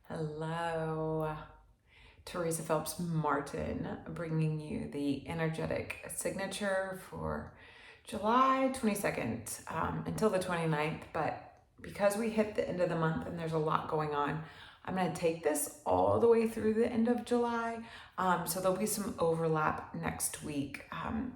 Hello, Teresa Phelps Martin, bringing you the energetic signature for July 22nd until the 29th. But because we hit the end of the month and there's a lot going on, I'm going to take this all the way through the end of July. So there'll be some overlap next week.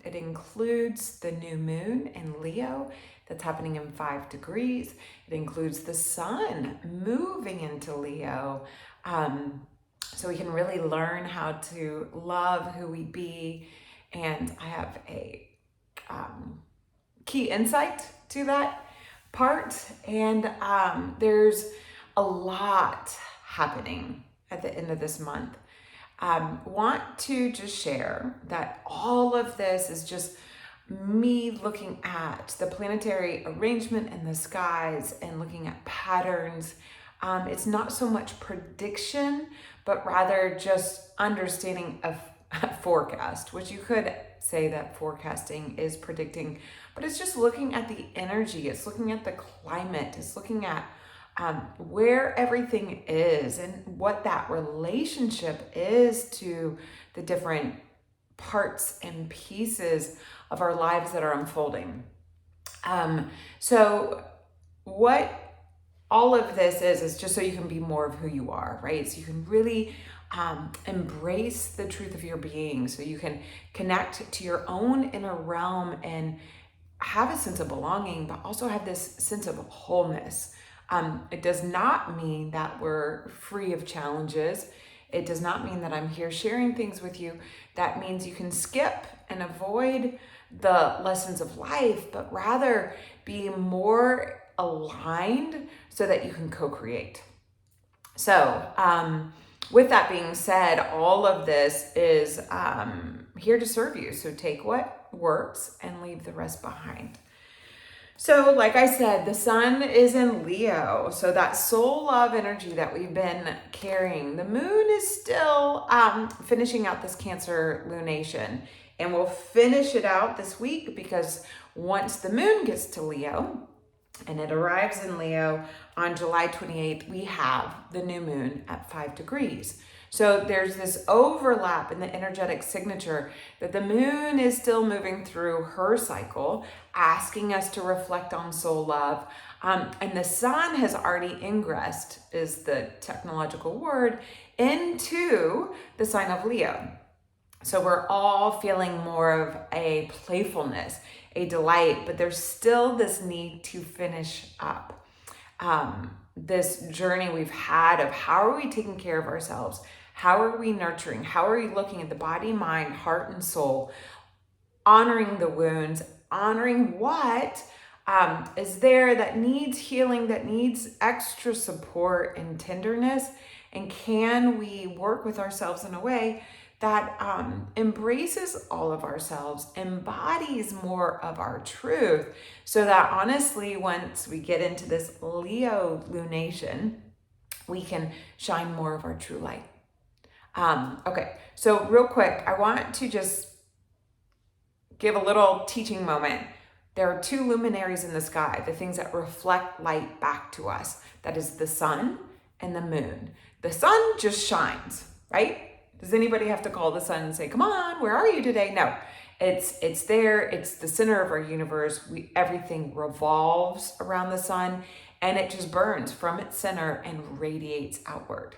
It includes the new moon in Leo that's happening in 5 degrees. It includes the sun moving into Leo. So we can really learn how to love who we be. And I have a key insight to that part. And there's a lot happening at the end of this month. Want to just share that all of this is just me looking at the planetary arrangement in the skies and looking at patterns. It's not so much prediction, but rather just understanding a forecast, which you could say that forecasting is predicting, but it's just looking at the energy, it's looking at the climate, it's looking at where everything is and what that relationship is to the different parts and pieces of our lives that are unfolding. So what all of this is just so you can be more of who you are, right? So you can really embrace the truth of your being, so you can connect to your own inner realm and have a sense of belonging, but also have this sense of wholeness. It does not mean that we're free of challenges. It does not mean that I'm here sharing things with you. That means you can skip and avoid the lessons of life, but rather be more aligned so that you can co-create. So with that being said, all of this is here to serve you. So take what works and leave the rest behind. So like I said, the sun is in Leo. So that soul love energy that we've been carrying, the moon is still finishing out this Cancer lunation. And we'll finish it out this week because once the moon gets to Leo and it arrives in Leo on July 28th, we have the new moon at 5 degrees. So there's this overlap in the energetic signature that the moon is still moving through her cycle, asking us to reflect on soul love. And the sun has already ingressed, is the technological word, into the sign of Leo. So we're all feeling more of a playfulness, a delight, but there's still this need to finish up this journey we've had of how are we taking care of ourselves? How are we nurturing? How are we looking at the body, mind, heart, and soul, honoring the wounds, honoring what is there that needs healing, that needs extra support and tenderness? And can we work with ourselves in a way that embraces all of ourselves, embodies more of our truth, so that honestly, once we get into this Leo lunation, we can shine more of our true light. Okay, so real quick, I want to just give a little teaching moment. There are 2 luminaries in the sky, the things that reflect light back to us. That is the sun and the moon. The sun just shines, right? Does anybody have to call the sun and say, come on, where are you today? No, it's there. It's the center of our universe. Everything revolves around the sun, and it just burns from its center and radiates outward.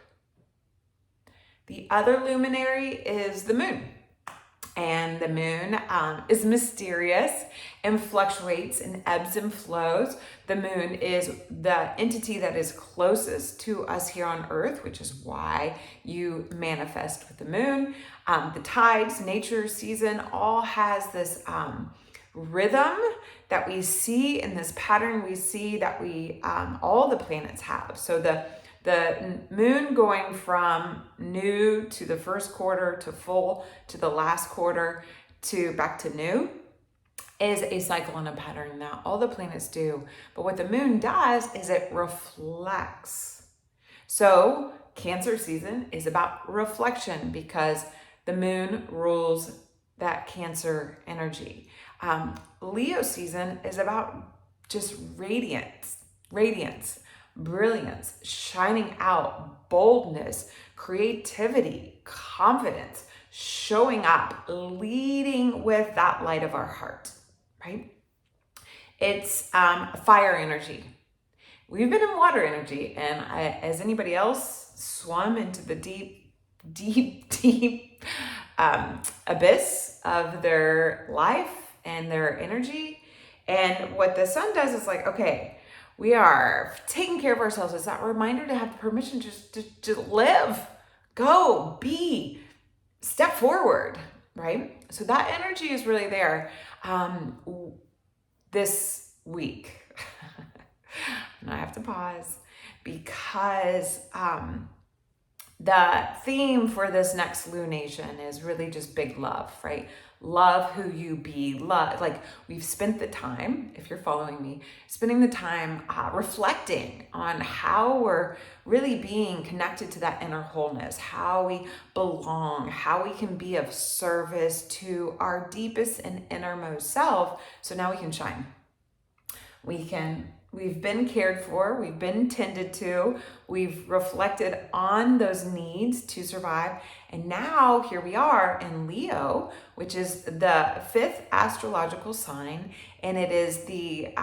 The other luminary is the moon. And the moon is mysterious and fluctuates and ebbs and flows. The moon is the entity that is closest to us here on Earth, which is why you manifest with the moon. The tides, nature, season, all has this rhythm that we see, in this pattern we see that we all the planets have. So the moon going from new to the first quarter to full to the last quarter to back to new is a cycle and a pattern that all the planets do. But what the moon does is it reflects. So Cancer season is about reflection because the moon rules that Cancer energy. Leo season is about just radiance, brilliance, shining out, boldness, creativity, confidence, showing up, leading with that light of our heart, right? It's fire energy. We've been in water energy, and has anybody else swum into the deep, deep, deep abyss of their life and their energy? And what the sun does is like, okay, we are taking care of ourselves. It's that reminder to have permission to live, go, be, step forward, right? So that energy is really there this week. And I have to pause because the theme for this next lunation is really just big love, right? Love who you be, love. Like, we've spent the time, if you're following me, spending the time reflecting on how we're really being connected to that inner wholeness, how we belong, how we can be of service to our deepest and innermost self. So now we can shine. We've been cared for, we've been tended to, we've reflected on those needs to survive. And now here we are in Leo, which is the 5th astrological sign. And it is the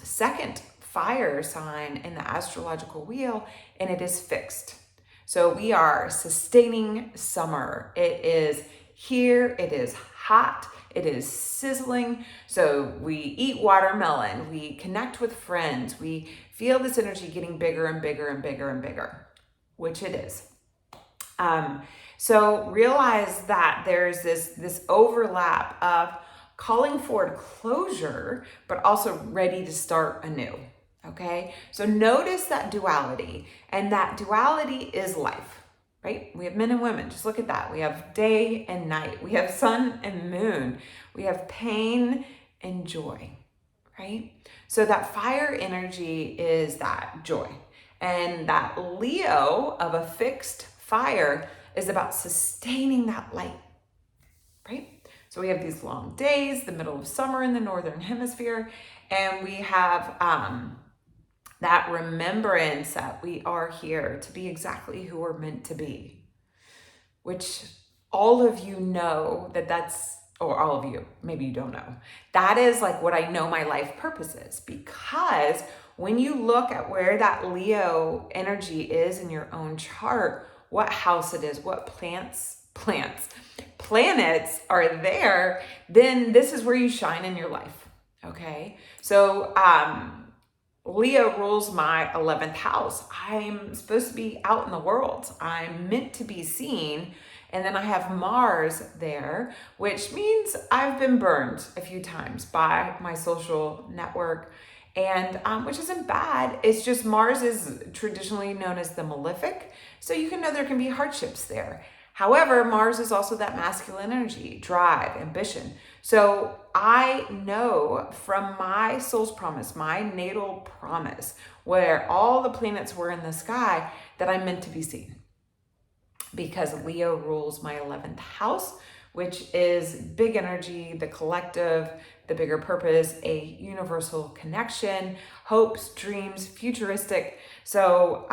second fire sign in the astrological wheel, and it is fixed. So we are sustaining summer. It is here, it is hot. It is sizzling. So we eat watermelon, we connect with friends, we feel this energy getting bigger and bigger and bigger and bigger, which it is. So realize that there's this overlap of calling forward closure, but also ready to start anew. Okay. So notice that duality, and that duality is life. Right? We have men and women. Just look at that. We have day and night. We have sun and moon. We have pain and joy, right? So that fire energy is that joy. And that Leo of a fixed fire is about sustaining that light, right? So we have these long days, the middle of summer in the Northern Hemisphere, and we have that remembrance that we are here to be exactly who we're meant to be, which all of you know or all of you, maybe you don't know, that is like what I know my life purpose is. Because when you look at where that Leo energy is in your own chart, what house it is, what planets are there, then this is where you shine in your life, okay? So, Leo rules my 11th house. I'm supposed to be out in the world. I'm meant to be seen. And then I have Mars there, which means I've been burned a few times by my social network, and which isn't bad. It's just Mars is traditionally known as the malefic. So you can know there can be hardships there. However, Mars is also that masculine energy, drive, ambition. So I know from my soul's promise, my natal promise, where all the planets were in the sky, that I'm meant to be seen. Because Leo rules my 11th house, which is big energy, the collective, the bigger purpose, a universal connection, hopes, dreams, futuristic. So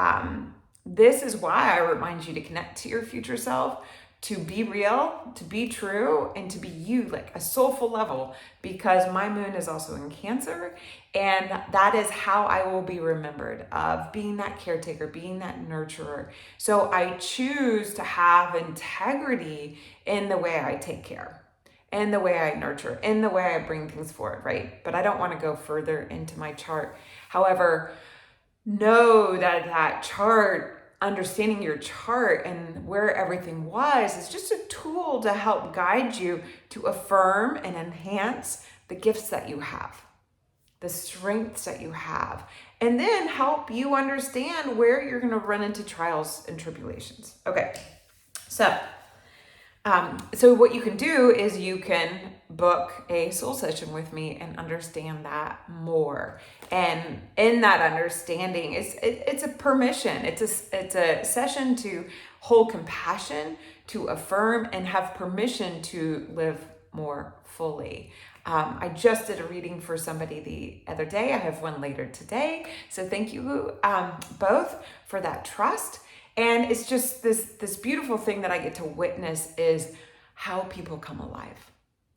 this is why I remind you to connect to your future self, to be real, to be true, and to be you, like a soulful level, because my moon is also in Cancer, and that is how I will be remembered, of being that caretaker, being that nurturer. So I choose to have integrity in the way I take care, in the way I nurture, in the way I bring things forward, right? But I don't want to go further into my chart. However, know that chart, understanding your chart and where everything was, is just a tool to help guide you to affirm and enhance the gifts that you have, the strengths that you have, and then help you understand where you're going to run into trials and tribulations. Okay, so what you can do is you can book a soul session with me and understand that more. And in that understanding, it's a permission. It's a session to hold compassion, to affirm, and have permission to live more fully. I just did a reading for somebody the other day. I have one later today. So thank you both for that trust. And it's just this beautiful thing that I get to witness is how people come alive.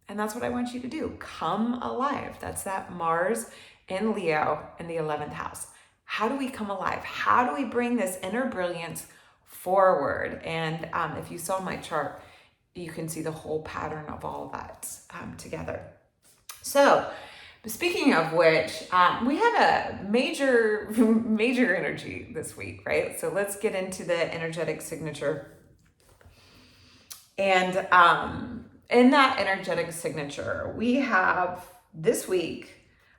And that's what I want you to do. Come alive. That's that Mars in Leo in the 11th house. How do we come alive? How do we bring this inner brilliance forward? And if you saw my chart, you can see the whole pattern of all of that together. So, speaking of which, we had a major energy this week, right? So let's get into the energetic signature. And in that energetic signature, we have this week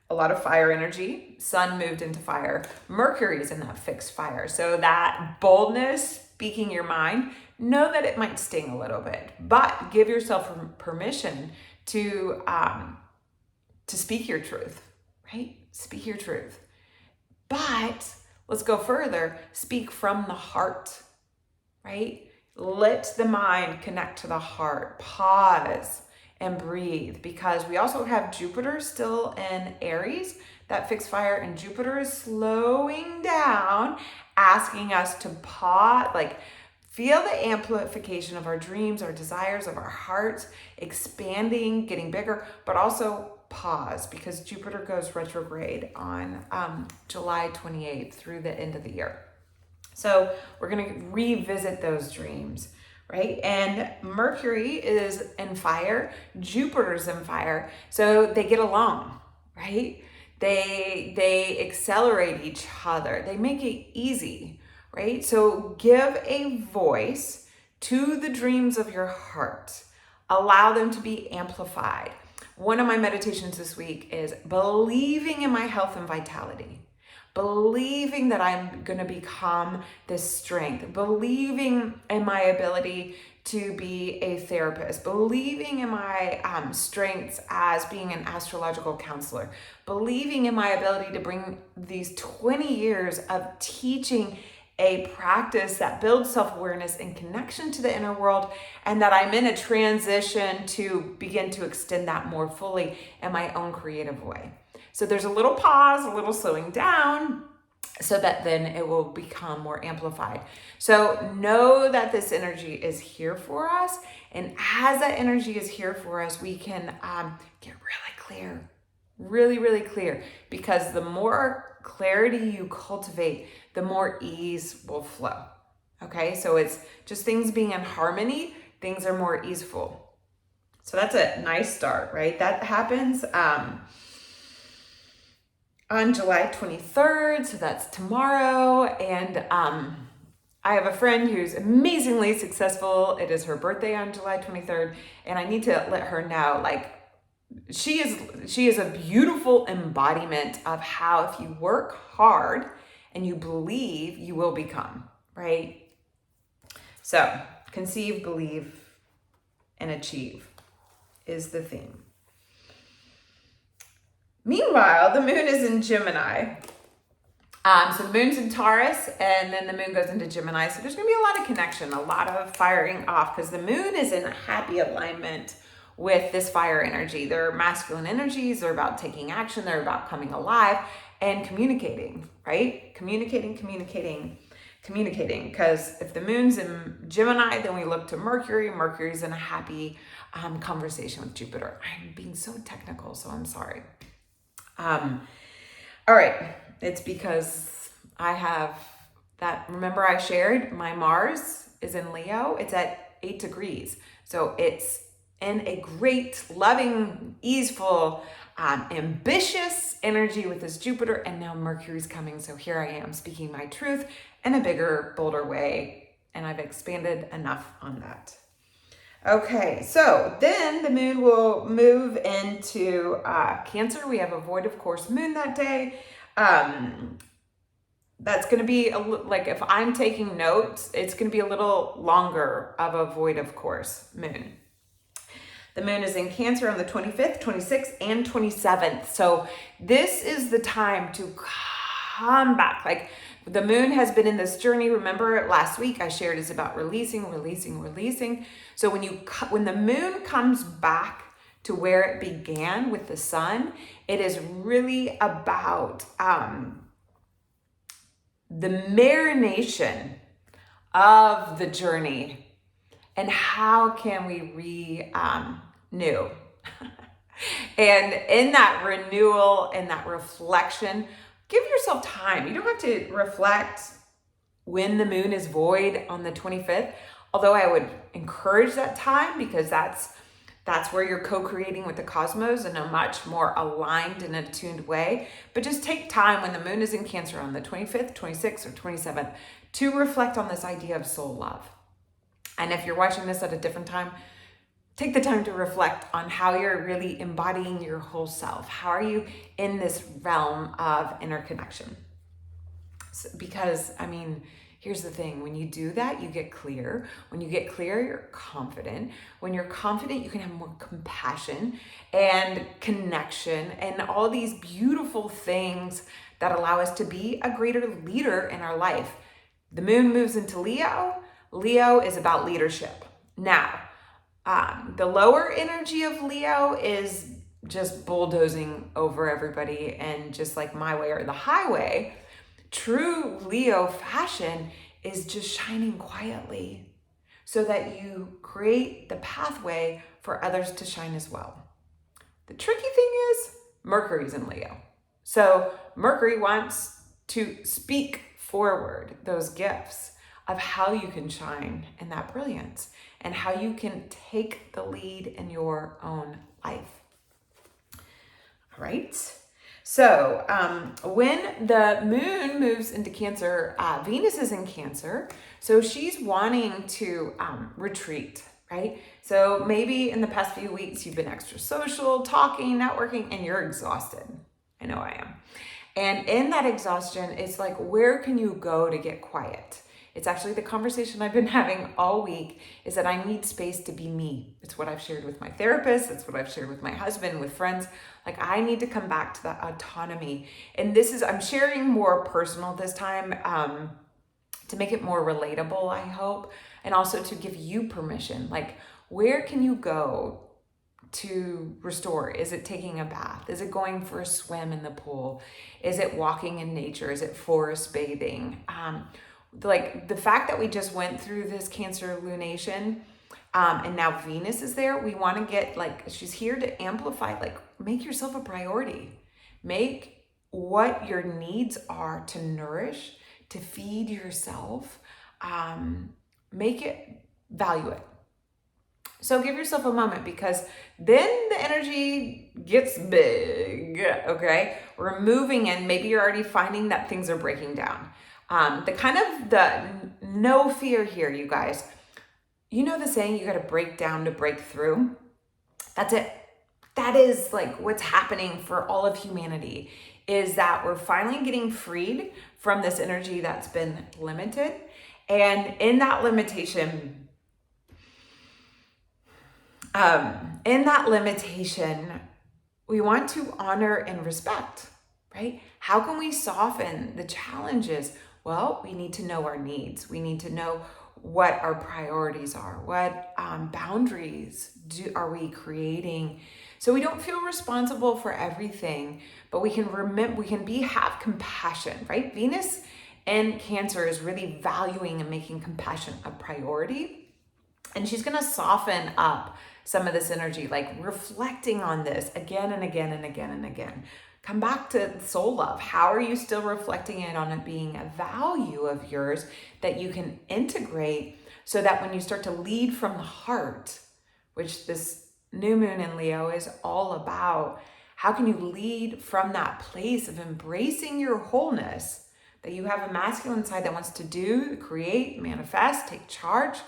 a lot of fire energy. Sun moved into fire. Mercury's in that fixed fire. So that boldness, speaking your mind, know that it might sting a little bit, but give yourself permission to speak your truth, right? Speak your truth. But let's go further. Speak from the heart, right? Let the mind connect to the heart. Pause and breathe, because we also have Jupiter still in Aries, that fixed fire, and Jupiter is slowing down, asking us to pause, like feel the amplification of our dreams, our desires, of our hearts, expanding, getting bigger, but also pause, because Jupiter goes retrograde on July 28th through the end of the year. So we're going to revisit those dreams, right? And Mercury is in fire, Jupiter's in fire, so they get along, right? They accelerate each other. They make it easy, right? So give a voice to the dreams of your heart. Allow them to be amplified. One of my meditations this week is believing in my health and vitality. Believing that I'm going to become this strength, believing in my ability to be a therapist, believing in my strengths as being an astrological counselor, believing in my ability to bring these 20 years of teaching a practice that builds self-awareness and connection to the inner world, and that I'm in a transition to begin to extend that more fully in my own creative way. So there's a little pause, a little slowing down, so that then it will become more amplified. So know that this energy is here for us. And as that energy is here for us, we can get really clear, really clear. Because the more clarity you cultivate, the more ease will flow. Okay, so it's just things being in harmony, things are more easeful. So that's a nice start, right? That happens on July 23rd, so that's tomorrow. And I have a friend who's amazingly successful. It is her birthday on July 23rd, and I need to let her know, like, she is a beautiful embodiment of how if you work hard and you believe, you will become, right? So conceive, believe, and achieve is the theme. Meanwhile, the moon is in Gemini. So the moon's in Taurus, and then the moon goes into Gemini. So there's going to be a lot of connection, a lot of firing off, because the moon is in a happy alignment with this fire energy. They're masculine energies. They're about taking action. They're about coming alive and communicating, right? Communicating. Because if the moon's in Gemini, then we look to Mercury. Mercury's in a happy conversation with Jupiter. I'm being so technical, so I'm sorry. All right. It's because I have that, remember I shared my Mars is in Leo. It's at 8 degrees. So it's in a great, loving, easeful, ambitious energy with this Jupiter, and now Mercury's coming. So here I am speaking my truth in a bigger, bolder way, and I've expanded enough on that. Okay, so then the moon will move into Cancer. We have a void of course moon that day. That's going to be like, if I'm taking notes, it's going to be a little longer of a void of course moon. The moon is in Cancer on the 25th, 26th, and 27th. So this is the time to come back. Like, the moon has been in this journey. Remember last week I shared is about releasing. So when the moon comes back to where it began with the sun. It is really about the marination of the journey and how can we renew. And in that renewal and that reflection, give yourself time. You don't have to reflect when the moon is void on the 25th, although I would encourage that time because that's where you're co-creating with the cosmos in a much more aligned and attuned way. But just take time when the moon is in Cancer on the 25th, 26th, or 27th to reflect on this idea of soul love. And if you're watching this at a different time, take the time to reflect on how you're really embodying your whole self. How are you in this realm of interconnection? Because, I mean, here's the thing. When you do that, you get clear. When you get clear, you're confident. When you're confident, you can have more compassion and connection and all these beautiful things that allow us to be a greater leader in our life. The moon moves into Leo. Leo is about leadership. Now, the lower energy of Leo is just bulldozing over everybody and just like my way or the highway. True Leo fashion is just shining quietly so that you create the pathway for others to shine as well. The tricky thing is Mercury's in Leo. So Mercury wants to speak forward those gifts of how you can shine in that brilliance and how you can take the lead in your own life. All right. So when the moon moves into Cancer, Venus is in Cancer. So she's wanting to retreat, right? So maybe in the past few weeks, you've been extra social, talking, networking, and you're exhausted. I know I am. And in that exhaustion, it's like, where can you go to get quiet? It's actually the conversation I've been having all week is that I need space to be me. It's what I've shared with my therapist. It's what I've shared with my husband, with friends. Like I need to come back to that autonomy. And I'm sharing more personal this time to make it more relatable, I hope. And also to give you permission. Like, where can you go to restore? Is it taking a bath? Is it going for a swim in the pool? Is it walking in nature? Is it forest bathing? Like the fact that we just went through this Cancer lunation and now Venus is there, we want to get like, she's here to amplify, like make yourself a priority. Make what your needs are to nourish, to feed yourself, value it. So give yourself a moment because then the energy gets big, okay? We're moving in, maybe you're already finding that things are breaking down. The no fear here, you guys. You know the saying, you got to break down to break through? That's it. That is like what's happening for all of humanity, is that we're finally getting freed from this energy that's been limited. And in that limitation, we want to honor and respect, right? How can we soften the challenges? Well, we need to know our needs. We need to know what our priorities are. What boundaries are we creating? So we don't feel responsible for everything, but we can have compassion, right? Venus in Cancer is really valuing and making compassion a priority. And she's going to soften up some of this energy, like reflecting on this again and again and again and again. Come back to soul love. How are you still reflecting it on it being a value of yours that you can integrate so that when you start to lead from the heart, which this new moon in Leo is all about, how can you lead from that place of embracing your wholeness, that you have a masculine side that wants to do, create, manifest, take charge,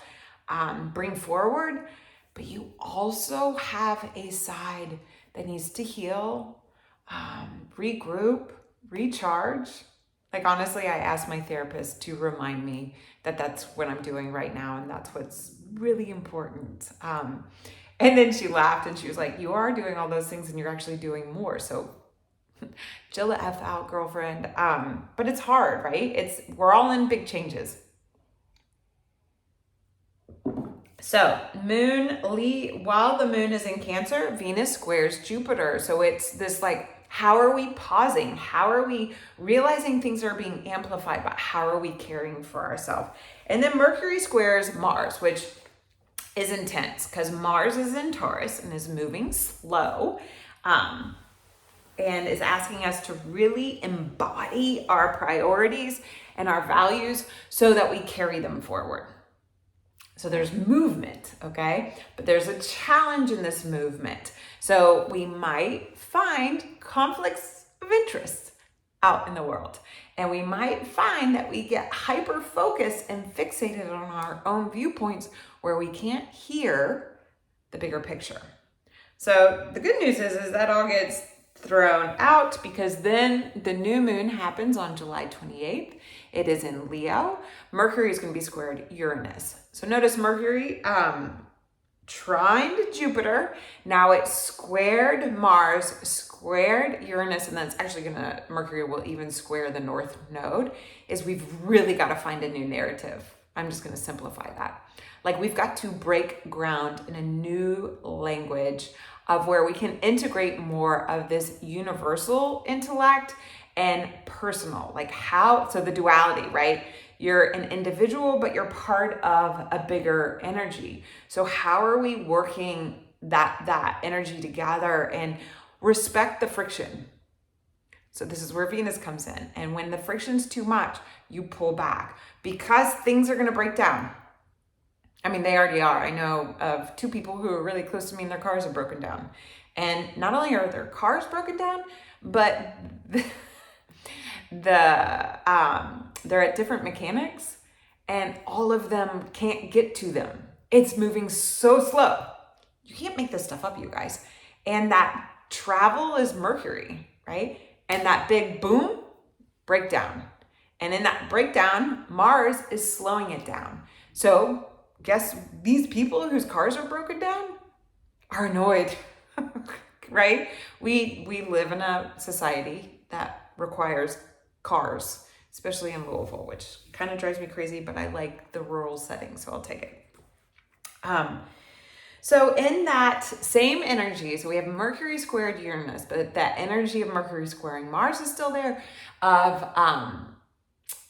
bring forward, but you also have a side that needs to heal, regroup, recharge. Like honestly, I asked my therapist to remind me that that's what I'm doing right now and that's what's really important. And then she laughed and she was like, you are doing all those things and you're actually doing more. So chill the F out, girlfriend. But it's hard, right? We're all in big changes. So while the moon is in Cancer, Venus squares Jupiter. So it's this like, how are we pausing? How are we realizing things are being amplified, but how are we caring for ourselves? And then Mercury squares Mars, which is intense because Mars is in Taurus and is moving slow, and is asking us to really embody our priorities and our values so that we carry them forward. So there's movement, okay? But there's a challenge in this movement. So we might find conflicts of interest out in the world. And we might find that we get hyper-focused and fixated on our own viewpoints where we can't hear the bigger picture. So the good news is that all gets thrown out because then the new moon happens on July 28th. It is in Leo. Mercury is going to be squared Uranus. So notice Mercury trine to Jupiter. Now it's squared Mars, squared Uranus, and that's actually Mercury will even square the North Node, is we've really got to find a new narrative. I'm just going to simplify that. Like we've got to break ground in a new language of where we can integrate more of this universal intellect and personal, like so the duality, right? You're an individual, but you're part of a bigger energy. So how are we working that energy together and respect the friction? So this is where Venus comes in. And when the friction's too much, you pull back because things are going to break down. I mean, they already are. I know of 2 people who are really close to me and their cars are broken down. And not only are their cars broken down, but they're at different mechanics and all of them can't get to them. It's moving so slow. You can't make this stuff up, you guys. And that travel is Mercury, right? And that big boom, breakdown. And in that breakdown, Mars is slowing it down. So guess these people whose cars are broken down are annoyed, right? We live in a society that requires cars, especially in Louisville, which kind of drives me crazy, but I like the rural setting, so I'll take it. So in that same energy, so we have Mercury squared Uranus, but that energy of Mercury squaring Mars is still there, of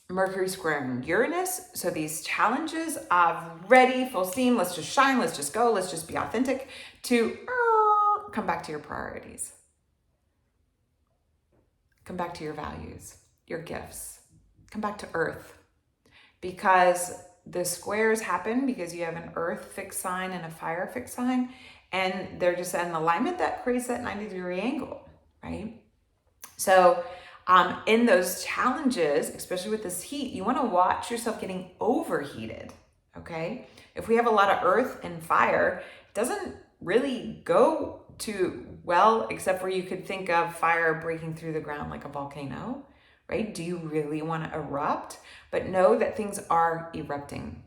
Mercury squaring Uranus. So these challenges of ready, full steam, let's just shine, let's just go, let's just be authentic, to come back to your priorities. Come back to your values, your gifts. Come back to Earth. Because the squares happen because you have an Earth fixed sign and a fire fixed sign, and they're just in alignment that creates that 90-degree angle, right? So in those challenges, especially with this heat, you want to watch yourself getting overheated, okay? If we have a lot of earth and fire, it doesn't really go too well, except for you could think of fire breaking through the ground like a volcano, right? Do you really want to erupt? But know that things are erupting.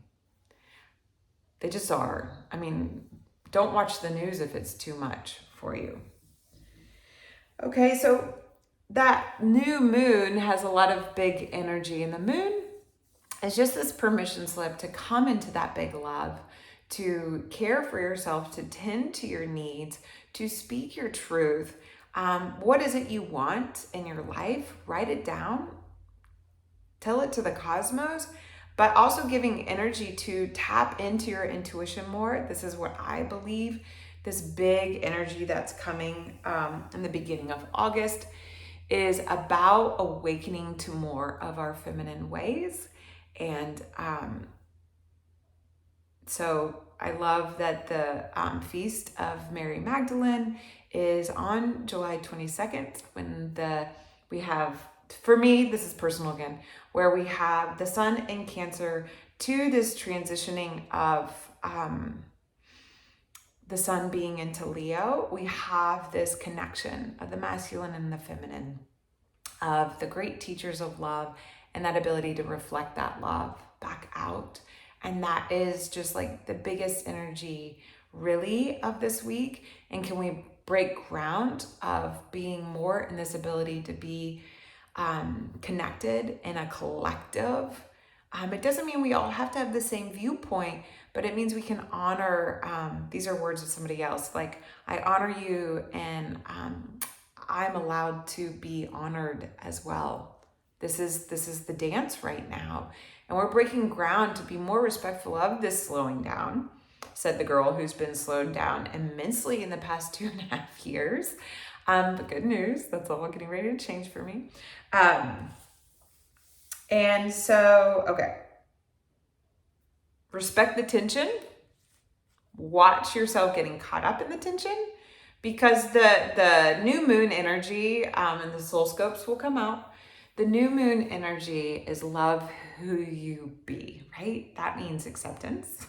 They just are. I mean, don't watch the news if it's too much for you. Okay, so that new moon has a lot of big energy, and the moon is just this permission slip to come into that big love, to care for yourself, to tend to your needs, to speak your truth. What is it you want in your life? Write it down. Tell it to the cosmos, but also giving energy to tap into your intuition more. This is what I believe. This big energy that's coming in the beginning of August is about awakening to more of our feminine ways. And so I love that the Feast of Mary Magdalene is on July 22nd, when we have, for me, this is personal again, where we have the sun in Cancer to this transitioning of the sun being into Leo. We have this connection of the masculine and the feminine, of the great teachers of love, and that ability to reflect that love back out. And that is just like the biggest energy really of this week. And can we break ground of being more in this ability to be connected in a collective It doesn't mean we all have to have the same viewpoint, but it means we can honor, these are words of somebody else, like, I honor you, and I'm allowed to be honored as well. This is the dance right now. And we're breaking ground to be more respectful of this slowing down, said the girl who's been slowed down immensely in the past 2.5 years. But good news, that's all getting ready to change for me. And so, okay. Respect the tension. Watch yourself getting caught up in the tension, because the new moon energy, and the soul scopes will come out. The new moon energy is love who you be, right? That means acceptance,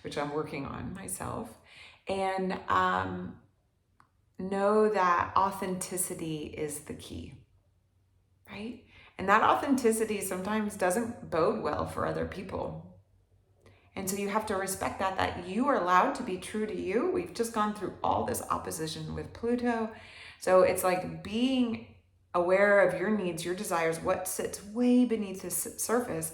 which I'm working on myself. And know that authenticity is the key, right? And that authenticity sometimes doesn't bode well for other people. And so you have to respect that you are allowed to be true to you. We've just gone through all this opposition with Pluto. So it's like being aware of your needs, your desires, what sits way beneath the surface,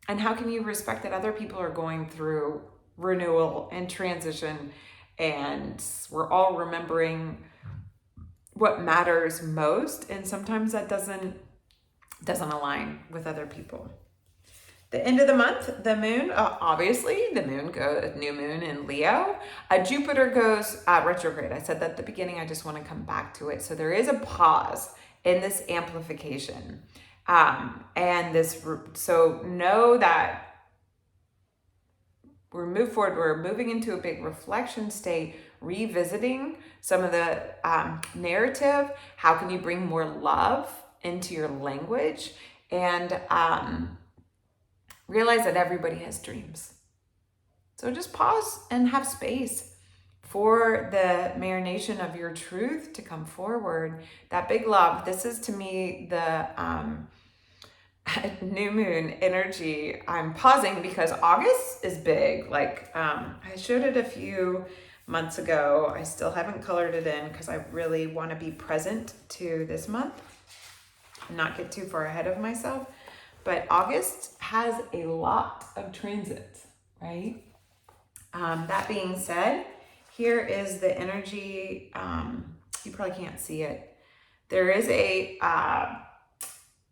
and how can you respect that other people are going through renewal and transition, and we're all remembering what matters most, and sometimes that doesn't align with other people. The end of the month, the moon, obviously, the moon goes, new moon in Leo. Jupiter goes retrograde. I said that at the beginning, I just want to come back to it. So there is a pause in this amplification. So know that we're moving forward. We're moving into a big reflection state, revisiting some of the narrative. How can you bring more love into your language? And realize that everybody has dreams. So just pause and have space for the marination of your truth to come forward. That big love. This is, to me, the new moon energy. I'm pausing because August is big. Like, I showed it a few months ago. I still haven't colored it in because I really want to be present to this month and not get too far ahead of myself. But August has a lot of transits, right? That being said, here is the energy. You probably can't see it. There is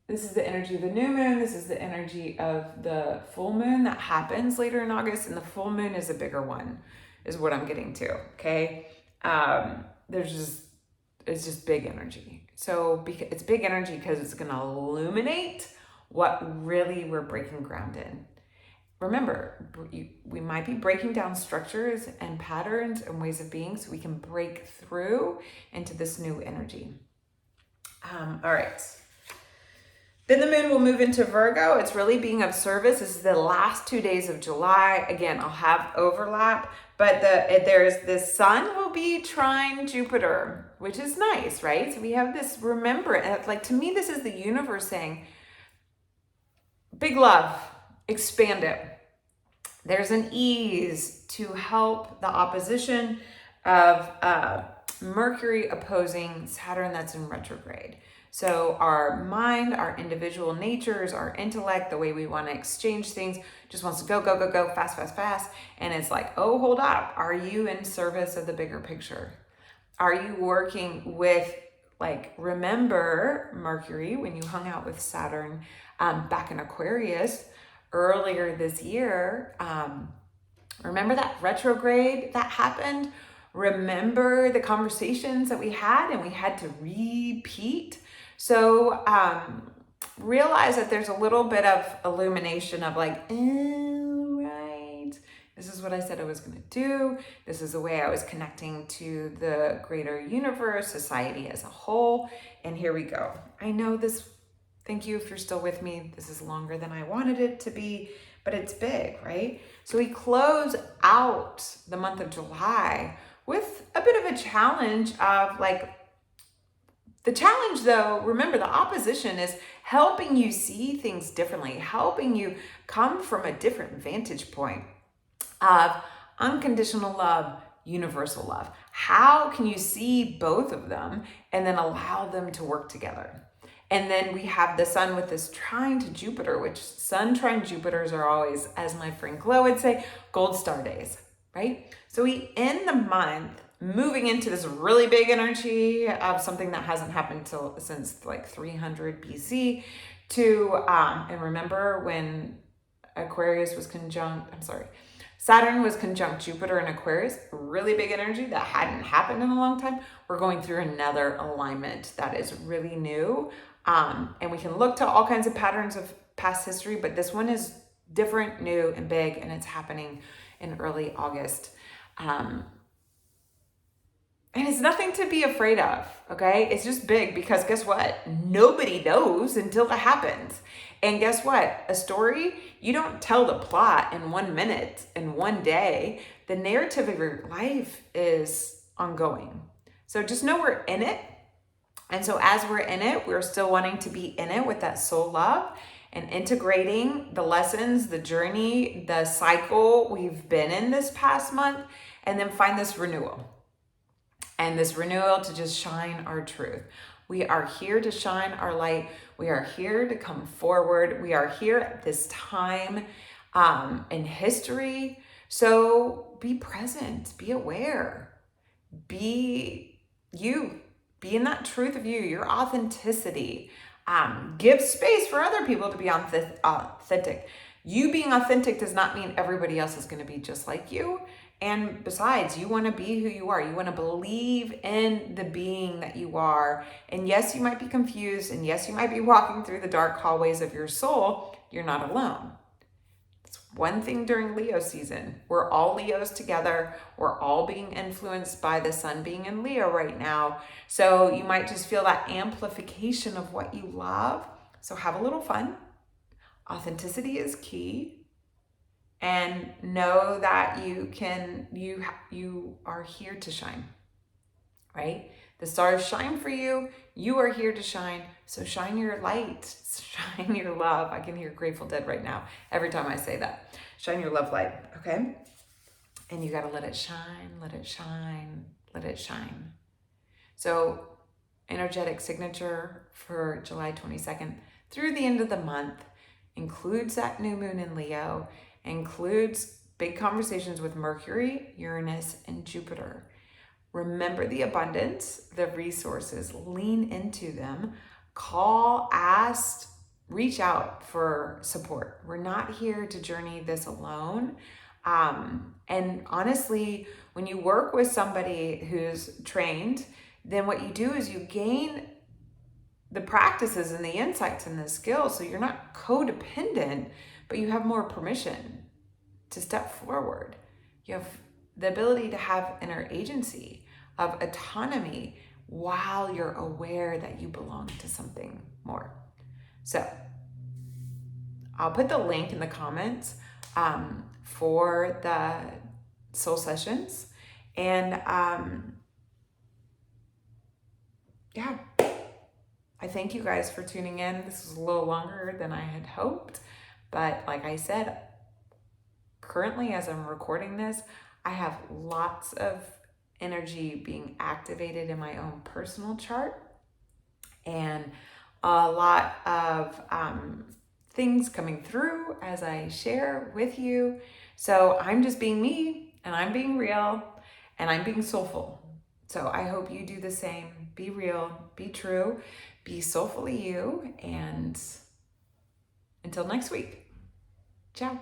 this is the energy of the new moon. This is the energy of the full moon that happens later in August. And the full moon is a bigger one, is what I'm getting to, okay? It's just big energy. So it's big energy because it's going to illuminate what really we're breaking ground in. Remember, we might be breaking down structures and patterns and ways of being so we can break through into this new energy. All right. Then the moon will move into Virgo. It's really being of service. This is the last 2 days of July. Again, I'll have overlap, but there's the sun will be trine Jupiter, which is nice, right? So we have this, remember, like, to me, this is the universe saying, big love, expand it. There's an ease to help the opposition of Mercury opposing Saturn that's in retrograde. So our mind, our individual natures, our intellect, the way we want to exchange things just wants to go, go, go, go, fast, fast, fast. And it's like, oh, hold up. Are you in service of the bigger picture? Are you working with, like, remember Mercury when you hung out with Saturn back in Aquarius earlier this year? Remember that retrograde that happened? Remember the conversations that we had and we had to repeat? So realize that there's a little bit of illumination of like, oh, right, this is what I said I was going to do. This is the way I was connecting to the greater universe, society as a whole. And here we go. I know this, thank you if you're still with me. This is longer than I wanted it to be, but it's big, right? So we close out the month of July with a bit of a challenge of like, the challenge though, remember the opposition is helping you see things differently, helping you come from a different vantage point of unconditional love, universal love. How can you see both of them and then allow them to work together? And then we have the sun with this trine to Jupiter, which sun trine Jupiters are always, as my friend Chloe would say, gold star days, right? So we end the month moving into this really big energy of something that hasn't happened since like 300 BC and remember when Saturn was conjunct Jupiter in Aquarius, really big energy that hadn't happened in a long time. We're going through another alignment that is really new. And we can look to all kinds of patterns of past history, but this one is different, new, and big, and it's happening in early August. And it's nothing to be afraid of, okay? It's just big because guess what? Nobody knows until it happens. And guess what? A story, you don't tell the plot in 1 minute, in 1 day. The narrative of your life is ongoing. So just know we're in it. And so as we're in it, we're still wanting to be in it with that soul love and integrating the lessons, the journey, the cycle we've been in this past month, and then find this renewal. And this renewal to just shine our truth. We are here to shine our light. We are here to come forward. We are here at this time in history. So be present, be aware, be you, be in that truth of you, your authenticity. Give space for other people to be authentic. You being authentic does not mean everybody else is going to be just like you. And besides, you want to be who you are. You want to believe in the being that you are. And yes, you might be confused. And yes, you might be walking through the dark hallways of your soul. You're not alone. It's one thing during Leo season. We're all Leos together. We're all being influenced by the sun being in Leo right now. So you might just feel that amplification of what you love. So have a little fun. Authenticity is key. And know that you are here to shine, right? The stars shine for you. You are here to shine. So shine your light, shine your love. I can hear Grateful Dead right now every time I say that. Shine your love light, okay? And you got to let it shine, let it shine, let it shine. So energetic signature for July 22nd through the end of the month includes that new moon in Leo, includes big conversations with Mercury, Uranus, and Jupiter. Remember the abundance, the resources, lean into them, call, ask, reach out for support. We're not here to journey this alone. And honestly, when you work with somebody who's trained, then what you do is you gain the practices and the insights and the skills. So you're not codependent, but you have more permission to step forward. You have the ability to have inner agency of autonomy while you're aware that you belong to something more. So I'll put the link in the comments for the soul sessions. And yeah, I thank you guys for tuning in. This was a little longer than I had hoped. But like I said, currently as I'm recording this, I have lots of energy being activated in my own personal chart and a lot of things coming through as I share with you. So I'm just being me and I'm being real and I'm being soulful. So I hope you do the same. Be real, be true, be soulfully you, and until next week. Ciao.